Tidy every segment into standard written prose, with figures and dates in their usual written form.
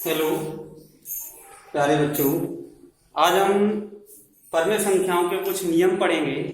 Hello प्यारे बच्चों, आज हम परिमेय संख्याओं के कुछ नियम पढ़ेंगे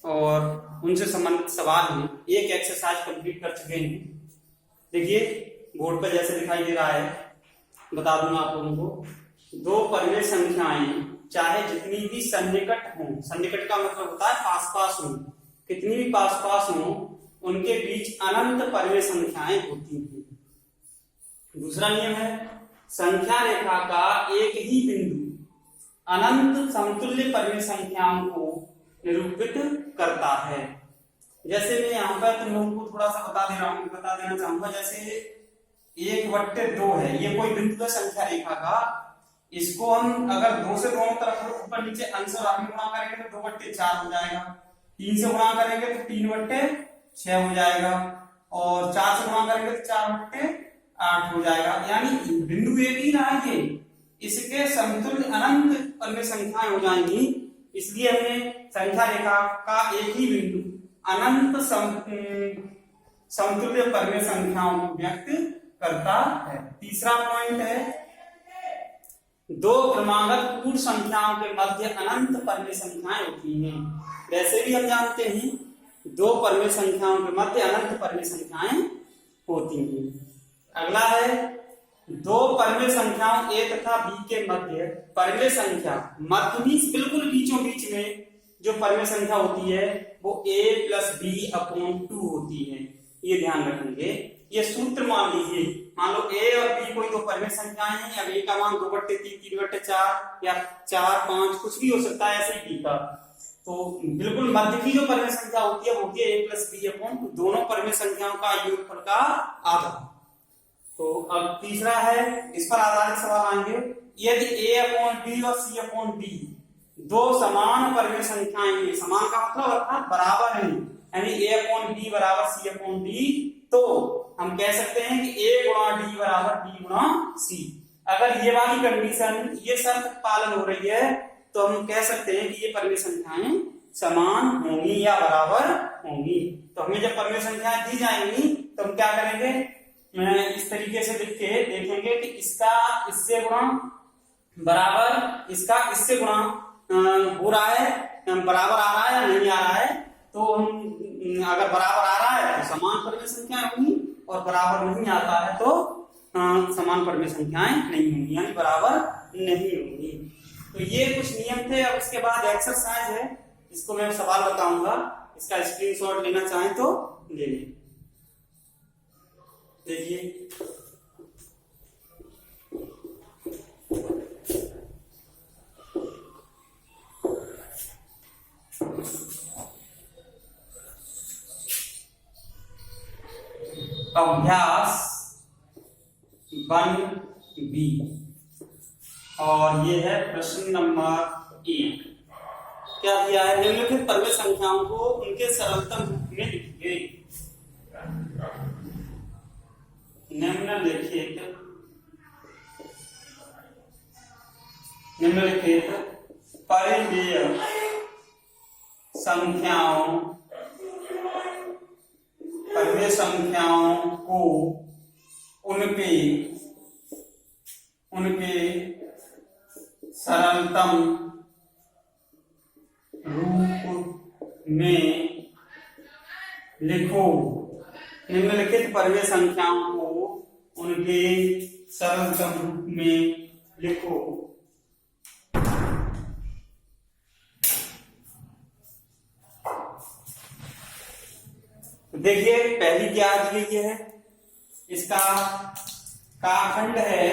और उनसे संबंधित सवाल हैं। एक एक्सरसाइज कंप्लीट कर चुके हैं। देखिए बोर्ड पर जैसे दिखाई दे रहा है, बता दूंगा आप लोगों को। दो परिमेय संख्याएं चाहे जितनी भी सन्निकट हों, सन्निकट का मतलब होता है पास पास हों, कितनी भी पास पास हों, उनके बीच अनंत परिमेय संख्याएं होती हैं। दूसरा नियम है, संख्या रेखा का एक ही बिंदु अनंत समतुल्य परिमेय संख्याओं को निरूपित करता है। जैसे मैं यहाँ पर तुम लोगों को थोड़ा सा बता देना चाहूंगा। जैसे 1/2 है, ये कोई बिंदु है संख्या रेखा का। इसको हम अगर 2 से दोनों तरफ ऊपर नीचे अंश और आगे गुणा करेंगे तो 2/4 हो जाएगा। 3 से गुणा करेंगे तो 3/6 हो जाएगा, और 4 से गुणा करेंगे तो 4/8 हो जाएगा। यानी बिंदु एक ही रहा है, इसके समतुल्य अनंत परिमेय संख्याएं हो जाएंगी। इसलिए हमें संख्या रेखा का एक ही बिंदु अनंत समतुल्य परिमेय संख्याओं को व्यक्त करता है। तीसरा पॉइंट है, दो क्रमागत पूर्ण संख्याओं के मध्य अनंत परिमेय संख्याएं होती हैं। वैसे भी हम जानते हैं दो परिमेय संख्याओं के मध्य अनंत परिमेय संख्याएं होती हैं। अगला है, दो परिमेय संख्याओं a तथा b के मध्य परिमेय संख्या, मध्य मीन्स बिल्कुल बीचों बीच में जो परिमेय संख्या होती है वो a+b/2 होती है। ये ध्यान रखेंगे। ये सूत्र मान लीजिए, मान लो a और b कोई दो परिमेय संख्याएं हैं। अब a का मान 2/3, 3/4 या 4, 5 कुछ भी हो सकता है, ऐसे ही b का। तो बिल्कुल मध्य की जो परिमेय संख्या होती है वो होती है a+b/2, दोनों परिमेय संख्याओं का योगफल का आधा। तो अब तीसरा है, इस पर आधारित सवाल आएंगे। यदि a/b और c/d दो समान परिमेय संख्याएं हैं, समान का मतलब अर्थात बराबर है, यानी a/b बराबर c/d, तो हम कह सकते हैं कि a गुणा d बराबर b गुणा c। अगर ये वाली कंडीशन, ये शर्त पालन हो रही है तो हम कह सकते हैं कि ये परिमेय संख्याएं समान होंगी या बराबर होंगी। तो हमें जब परिमेय संख्याएं दी जाएंगी तो हम क्या करेंगे, मैं इस तरीके से लिख के देखेंगे कि इसका इससे गुणा बराबर, इसका इससे गुणा हो रहा है, बराबर आ रहा है या नहीं आ रहा है। तो हम अगर बराबर आ रहा है तो समान परिमेय संख्याएं होंगी, और बराबर नहीं आता है तो समान परिमेय संख्याएं नहीं होंगी, यानी बराबर नहीं होंगी। तो ये कुछ नियम थे। अब इसके बाद एक्सरसाइज है, इसको मैं सवाल बताऊंगा, इसका स्क्रीनशॉट लेना चाहें तो ले लें। देखिए अभ्यास 1B, और ये है प्रश्न नंबर 1। क्या दिया है, निम्नलिखित परिमेय संख्याओं को उनके सरलतम रूप में लिखिए। निम्नलिखित परिमेय संख्याओं को उनके सरलतम रूप में लिखो। निम्नलिखित परिमेय संख्याओं को उनके सरलतम रूप में लिखो। देखिए पहली क्या दी गई है, इसका काखंड है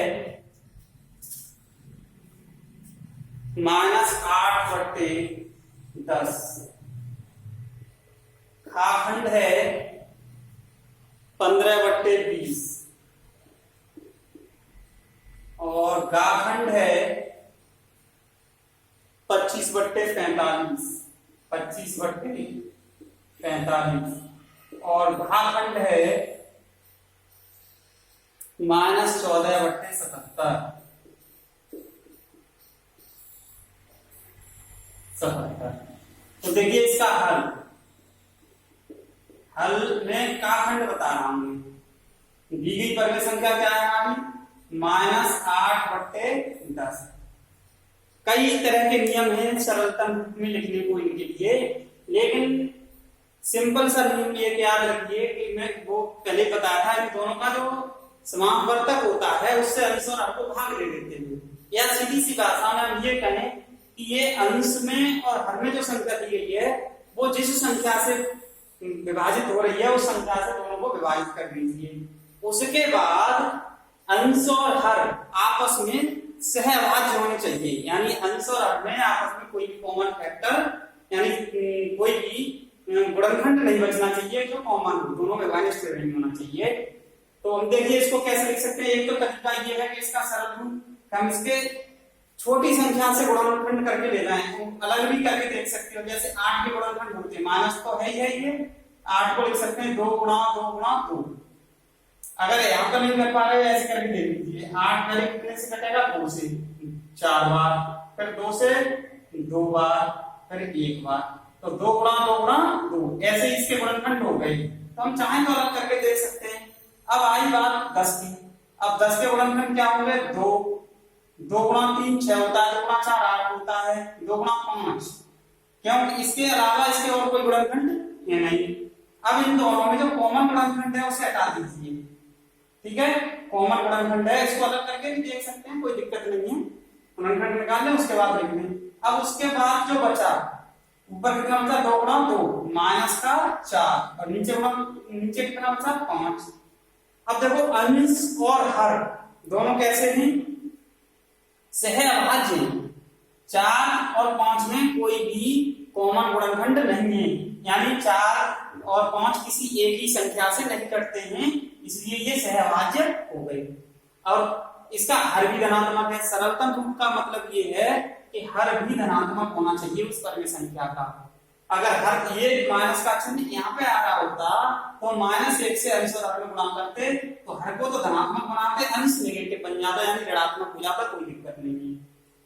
-8/10, खाखंड है 15/20, और गाखंड है 25/45, 25/45, और भाखंड है -14/77। तो देखिए इसका हल में का खंड बता रहा हूं। दी गई परिमेय संख्या क्या है हमारी -8/10। कई तरह के नियम हैं सरलतम रूप में लिखने को इनके लिए, लेकिन सिंपल सा नियम ये याद रखिए कि मैं वो पहले बताया था, इन दोनों का जो समापवर्तक होता है उससे अंश और हर को भाग ले लेते हैं। या सीधी सी भाषा में हम ये कहें कि ये अंश में और हर में जो संख्या दी गई है वो जिस संख्या से विभाजित हो रही है उस संख्या से दोनों को विभाजित कर दीजिए। उसके बाद अंश और हर आपस में सहभाज्य होने चाहिए, यानी अंश और हर में आपस में कोई भी कॉमन फैक्टर यानी कोई भी गुणनखंड नहीं बचना चाहिए जो कॉमन हो, दोनों में विभाजित नहीं होना चाहिए। तो हम देखिए इसको कैसे लिख सकते हैं। एक तो तरीका ये है कि इसका सरल रूप हम इसके छोटी संख्या से गुणनखंड करके ले जाएं, तो अलग भी करके देख सकते हो। जैसे 8 के गुणनखंड होते हैं, माइनस तो है ही ये 8 को लिख सकते हैं 2 गुणा 2 गुणा 2। अगर यहाँ पर नहीं कर पा रहे ऐसे करके दे दीजिए। 8 पहले कितने से कटेगा, 2 से 4 बार, फिर 2 से 2 बार, फिर 1 बार, तो 2 गुणा 2 गुणा 2, ऐसे इसके गुणनखंड हो गए। तो हम चाहें तो अलग करके देख सकते हैं। अब आई बात 10 की। अब 10 के गुणनखंड क्या होंगे, 2 गुणा 3 6 होता है, 2 गुणा 4 8 होता है, 2 गुणा 5, क्योंकि इसके अलावा इसके और कोई गुणनखंड है नहीं। अब इन दोनों में जो कॉमन गुणनखंड है उसे हटा दीजिए, ठीक है। कॉमन गुणनखंड है, इसको अलग करके भी देख सकते हैं, कोई दिक्कत नहीं है। गुणनखंड निकाल लें, उसके बाद लिख लें। अब उसके बाद जो बचा, ऊपर कितना बचा, 2 गुणा 2 माइनस का 4, और नीचे कितना बचा, 5। अब देखो अंश और हर दोनों कैसे हैं, सहअभाज्य हैं। 4 और 5 में कोई भी कॉमन गुणनखंड नहीं है, यानी 4 और 5 किसी एक ही संख्या से नहीं कटते हैं, इसलिए ये सहअभाज्य हो गए। और इसका हर भी धनात्मक है। सरलतम रूप का मतलब ये है कि हर भी धनात्मक होना चाहिए उस परिमेय संख्या का। अगर हर ये माइनस का चिन्ह यहाँ पे आ रहा होता तो -1 से अंश और हर में गुणा करते तो हर को तो धनात्मक बनाते, अंश नेगेटिव बन जाता यानी ऋणात्मक हो जाता, कोई दिक्कत नहीं है।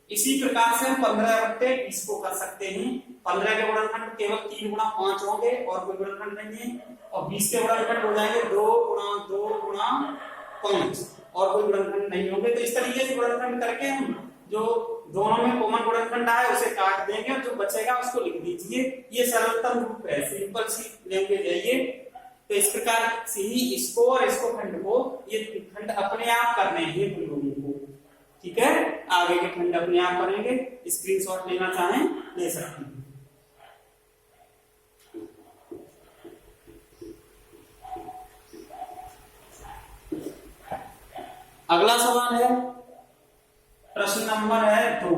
इसी प्रकार से हम 15/20 को कर सकते हैं। 15 के गुणनखंड केवल 3 गुणा 5 होंगे और कोई गुणनखंड नहीं है, और 20 के गुणनखंड हो जाएंगे 2 गुणा 2 गुणा 5 और कोई गुणनखंड नहीं होंगे। तो इस तरीके से गुणनखंड करके हम जो दोनों में कॉमन गुणनखंड आए उसे काट देंगे और जो बचेगा उसको लिख दीजिए। ये सरलतम रूप है, सिंपल सी लैंग्वेज है ये। तो इस प्रकार से ही इसको और इसको खंड को, ये खंड अपने आप करने हैं तुम लोगों को, ठीक है। आगे के खंड अपने आप करेंगे, स्क्रीनशॉट लेना चाहें ले सकते हैं। अगला सवाल है, प्रश्न नंबर है 2।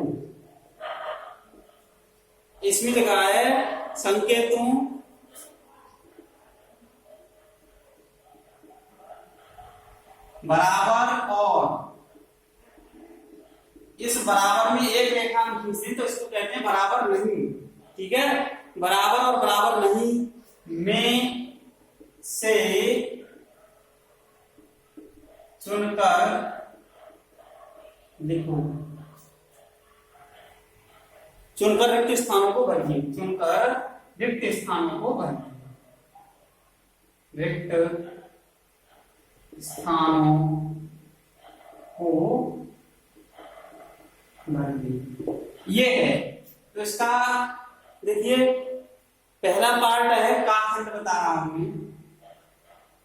इसमें लिखा है संकेतों बराबर और, इस बराबर में एक रेखा हम खींचते तो इसको कहते हैं बराबर नहीं, ठीक है। बराबर और बराबर नहीं में से चुनकर लिखो, चुनकर रिक्त स्थानों को भरिए, चुनकर रिक्त स्थानों को भरिए, रिक्त स्थानों को भरिए, ये है। तो इसका देखिए पहला पार्ट है काखंड बता रहा हूं मैं।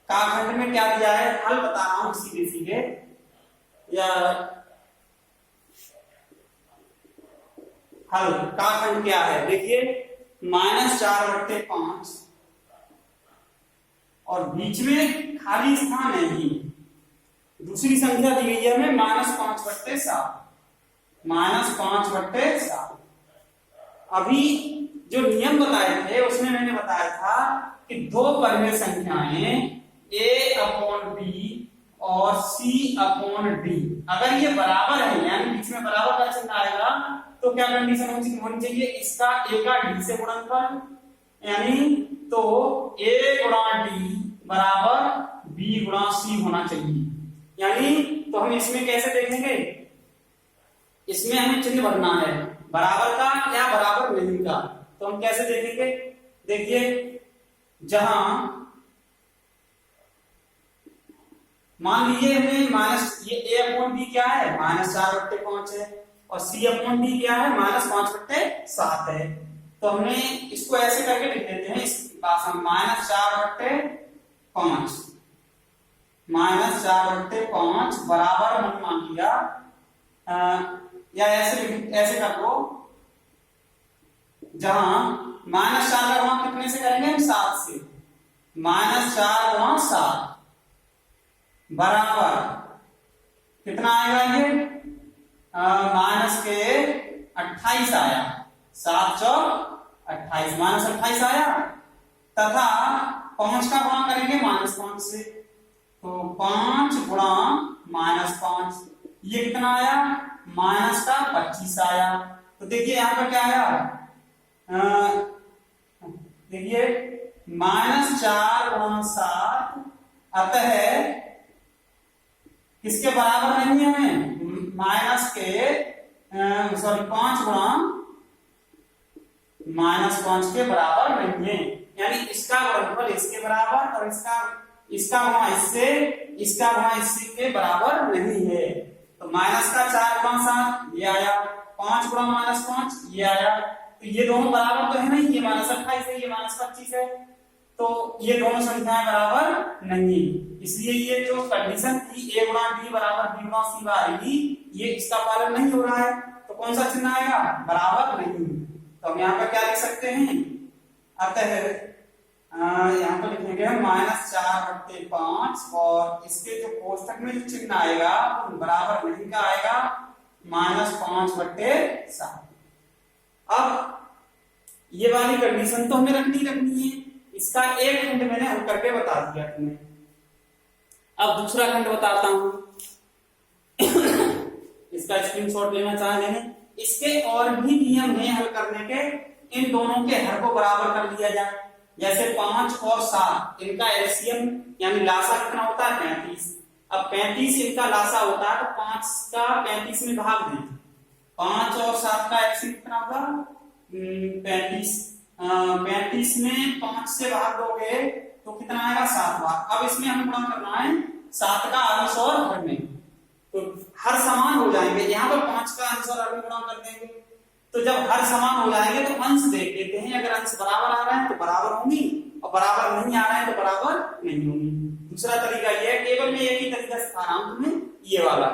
काखंड में क्या दिया है, हल बता रहा हूं सीधे सीधे, या हल काखंड क्या है देखिए, -4/5 और बीच में खाली स्थान है ही। दूसरी संख्या दी गई है हमें -5/7, -5/7। अभी जो नियम बताए थे उसमें मैंने बताया था कि दो परिमेय संख्याएं a/b और c/d अगर ये बराबर है, यानी बीच में बराबर का चिन्ह आएगा, तो क्या कंडीशन होनी चाहिए, इसका a का d से गुणनफल, यानी तो a गुणा d बराबर b गुणा c होना चाहिए। यानी तो हम इसमें कैसे देखेंगे, इसमें हमें चिन्ह भरना है बराबर का या बराबर नहीं का। तो हम कैसे देखेंगे, देखिए जहां मान लीजिए हमें माइनस ये a अपॉन b क्या है, -4/5 है, और c अपॉन d क्या है, -5/7 है। तो हमें इसको ऐसे करके लिख देते हैं, इस पास हम -4/5 बराबर हमने मान लिया, या ऐसे कर लो, जहां -4 का गुणा कितने से करेंगे हम, 7 से, -4 गुणा 7 बराबर कितना आएगा ये, -28 आया, 7 चौक 28, -28 आया। तथा 5 का गुणा करेंगे -5 से, तो 5 गुणा -5 ये कितना आया, -25 आया। तो देखिए यहां पर क्या आया, देखिए -4 गुणा 7, अतः किसके बराबर नहीं है, हमें माइनस के 5 गुणा -5 के बराबर नहीं है, यानी इसका गुणनफल इसके बराबर और इसका गुणा इससे के बराबर नहीं है। तो -4 गुणा 7 ये आया, 5 गुणा -5 ये आया, तो ये दोनों बराबर तो है नहीं, ये -28 है, ये -25 है, तो ये दोनों संख्याएं बराबर नहीं। इसलिए ये जो कंडीशन थी a गुणा b बराबर b गुणा c वाली, ये इसका पालन नहीं हो रहा है, तो कौन सा चिन्ह आएगा, बराबर नहीं। तो हम यहाँ पर क्या लिख सकते हैं, अतः यहाँ पर लिखेंगे -4/5 और इसके जो कोष्ठक में जो चिन्ह आएगा वो बराबर नहीं का आएगा, -5/7। अब ये वाली कंडीशन तो हमें रखनी है, इसका एक खंड मैंने हल करके बता दिया तुम्हें। अब दूसरा खंड बताता हूं, इसका स्क्रीनशॉट लेना चाहे लेने। इसके और भी नियम है हल करने के, इन दोनों के हर को बराबर कर लिया जाए। जैसे 5 और 7 इनका एलसीएम यानी लासा कितना होता है, 35। अब 35 इनका लासा होता है, तो 5 का 35 में भाग दें, 5 और 7 का एलसीएम कितना होगा, 35। 35 में 5 से भाग दोगे तो कितना आएगा, 7 बार। अब इसमें हमें गुणा करना है 7 का अंश और हर में, तो हर समान हो जाएंगे। यहाँ पर 5 का अंश और हर में गुणा कर देंगे, तो जब हर समान हो जाएंगे तो अंश देख लेते हैं, अगर अंश बराबर आ रहे हैं तो बराबर होंगी, और बराबर नहीं आ रहे हैं तो बराबर नहीं होंगी। दूसरा तरीका ये है, केवल मैं एक ही तरीका सिखा रहा हूं तुम्हें, ये वाला।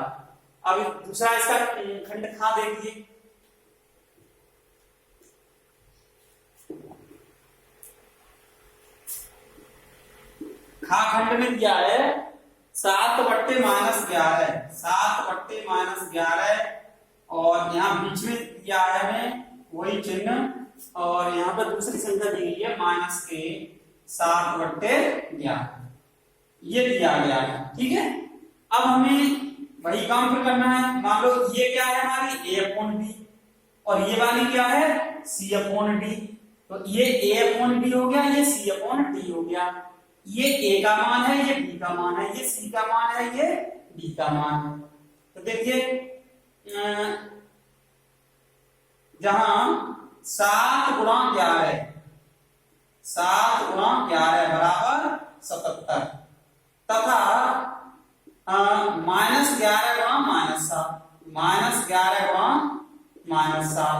अब दूसरा इसका खंड खा देखिए, खा खंड में दिया है 7/-11, 7/-11, और यहाँ बीच में दिया है हमें वही चिन्ह, और यहाँ पर दूसरी संख्या दी गई है -7/11, ये दिया गया है, ठीक है। अब हमें वही काम फिर करना है। मान लो ये क्या है हमारी a/b, और ये वाली क्या है c/d, तो ये a/b हो गया, ये c/d हो गया। ये a का मान है, ये b का मान है, ये c का मान है, ये d का मान है। तो देखिए जहां 7 गुणा 11, 7 गुणा 11 बराबर 77, तथा -11 गुणा -7, -11 गुणा -7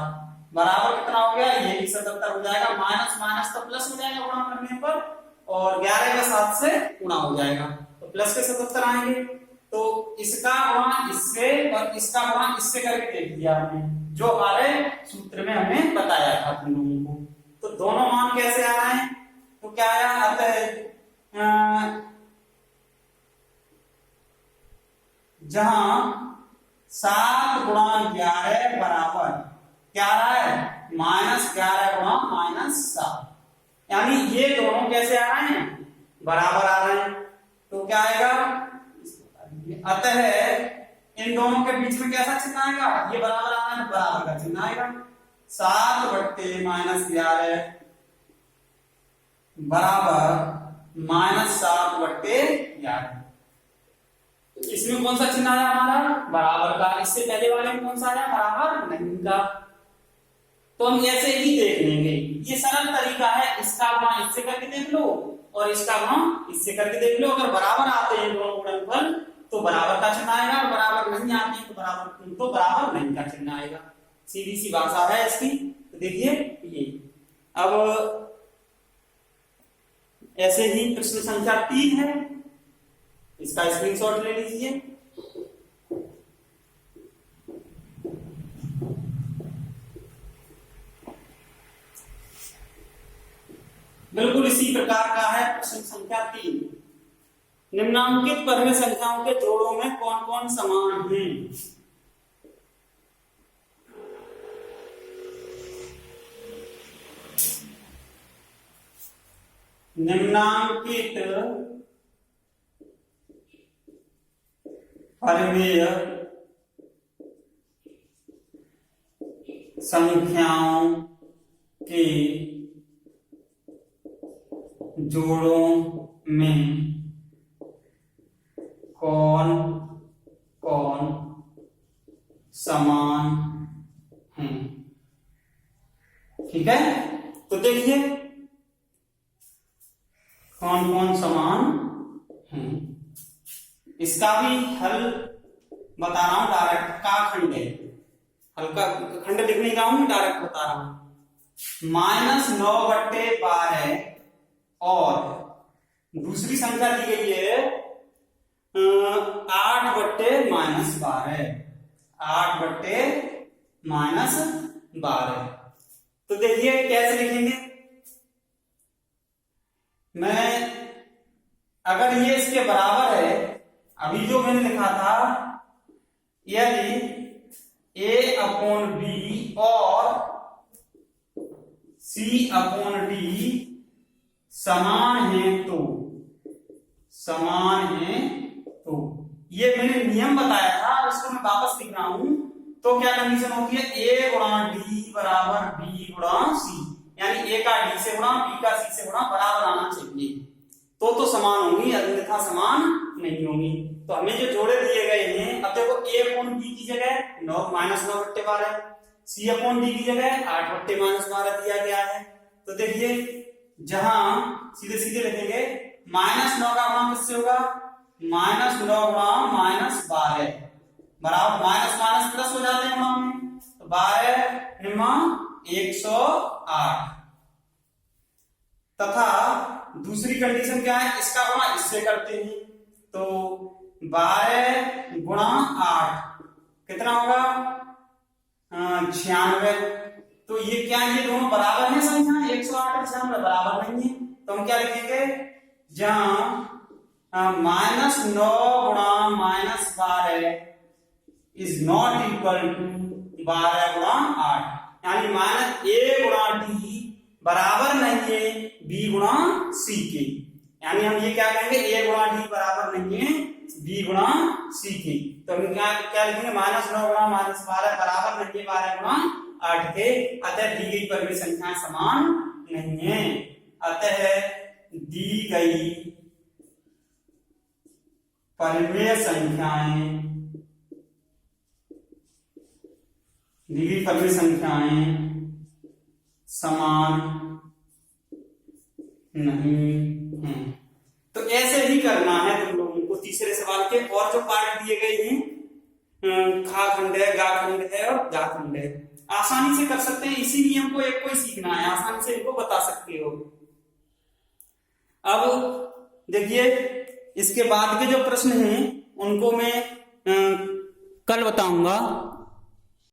बराबर कितना हो गया, ये भी 77 हो जाएगा। माइनस तो प्लस हो जाएगा गुणा करने पर, और 11 का 7 से गुणा हो जाएगा, तो प्लस के 77 आएंगे। तो इसका गुणा इससे और इसका गुणा इससे करके देख दिया हमने, जो हमारे सूत्र में हमने बताया था तुम लोगों को। तो दोनों मान कैसे आ रहे हैं, तो क्या आया, अतः जहां 7 गुणा 11 बराबर क्या आ रहा है, -11 गुणा -7, यानी ये दोनों कैसे आ रहे हैं, बराबर आ रहे हैं। तो क्या आएगा, अतः इन दोनों के बीच में कैसा चिन्ह आएगा, ये बराबर आ रहा है, बराबर का चिन्ह आएगा। 7/-11 बराबर -7/11। इसमें कौन सा चिन्ह आया हमारा, बराबर का। इससे पहले वाले में कौन सा आया, बराबर नहीं का। तो हम ऐसे ही देख लेंगे, ये सरल तरीका है। इसका गुणा इससे करके देख लो और इसका गुणा इससे करके देख लो, अगर बराबर आते हैं दोनों गुणनफल तो बराबर का चिन्ह आएगा, और बराबर नहीं आती है तो बराबर नहीं का चिन्ह आएगा। सीधी सी भाषा है इसकी। तो देखिए ये अब ऐसे ही प्रश्न संख्या 3 है, इसका स्क्रीनशॉट ले लीजिए। बिल्कुल इसी प्रकार का है प्रश्न संख्या 3। निम्नांकित परिमेय संख्याओं के जोड़ों में कौन कौन समान हैं? निम्नांकित परिमेय संख्याओं के जोड़ों में कौन कौन समान हैं? ठीक है, तो देखिए कौन कौन समान हैं। इसका भी हल बता रहा हूं, डायरेक्ट का खंड है, हल्का खंड लिख नहीं रहा हूं, डायरेक्ट बता रहा हूं। -9/12 और दूसरी संख्या दी गई है 8/-12, 8/-12। तो देखिए कैसे लिखेंगे। मैं अगर ये इसके बराबर है, अभी जो मैंने लिखा था, यदि A/B और C/D समान है तो ये मैंने नियम बताया था, उसको मैं वापस लिख रहा हूं। तो क्या कंडीशन होती है? A/D बराबर B/C, यानी A का D से गुणा, B का C से गुणा बराबर आना चाहिए, तो समान होंगी, अन्यथा समान नहीं होंगी। तो हमें जो जोड़े दिए गए हैं, अब देखो A/B की जगह -9/12, C/D की जगह 8/-12 दिया गया है। तो देखिए जहां सीधे सीधे लिखेंगे, -9 का गुणा किससे होगा? -9 गुणा -12 बराबर माइनस माइनस प्लस हो जाते हैं गुणा में, तो 12×108 तथा दूसरी कंडीशन क्या है? इसका गुणा इससे करते हैं, तो 12×8 कितना होगा? 96। तो ये क्या, ये दोनों बराबर है संख्या, 108 और 96 बराबर नहीं है। तो हम क्या लिखेंगे? जहां -9 गुणा -12 इज नॉट इक्वल टू 12×8, यानी -A/D बराबर नहीं है B/C के, यानी हम ये क्या कहेंगे? A/D बराबर नहीं है B/C के। तो हम क्या लिखेंगे? -9 गुणा -12 बराबर नहीं है 12×8 के। अतः दी गई परिमेय संख्याएं समान नहीं है। अतः दी गई परिमेय संख्याएं समान नहीं हैं। तो ऐसे ही करना है तुम लोगों को तीसरे सवाल के और जो पार्ट दिए गए हैं, खा खंड है, गा खंड है और जा खंड है, आसानी से कर सकते हैं। इसी नियम को एक को ही सीखना है, आसानी से इनको बता सकते हो। अब देखिए इसके बाद के जो प्रश्न हैं उनको मैं कल बताऊंगा।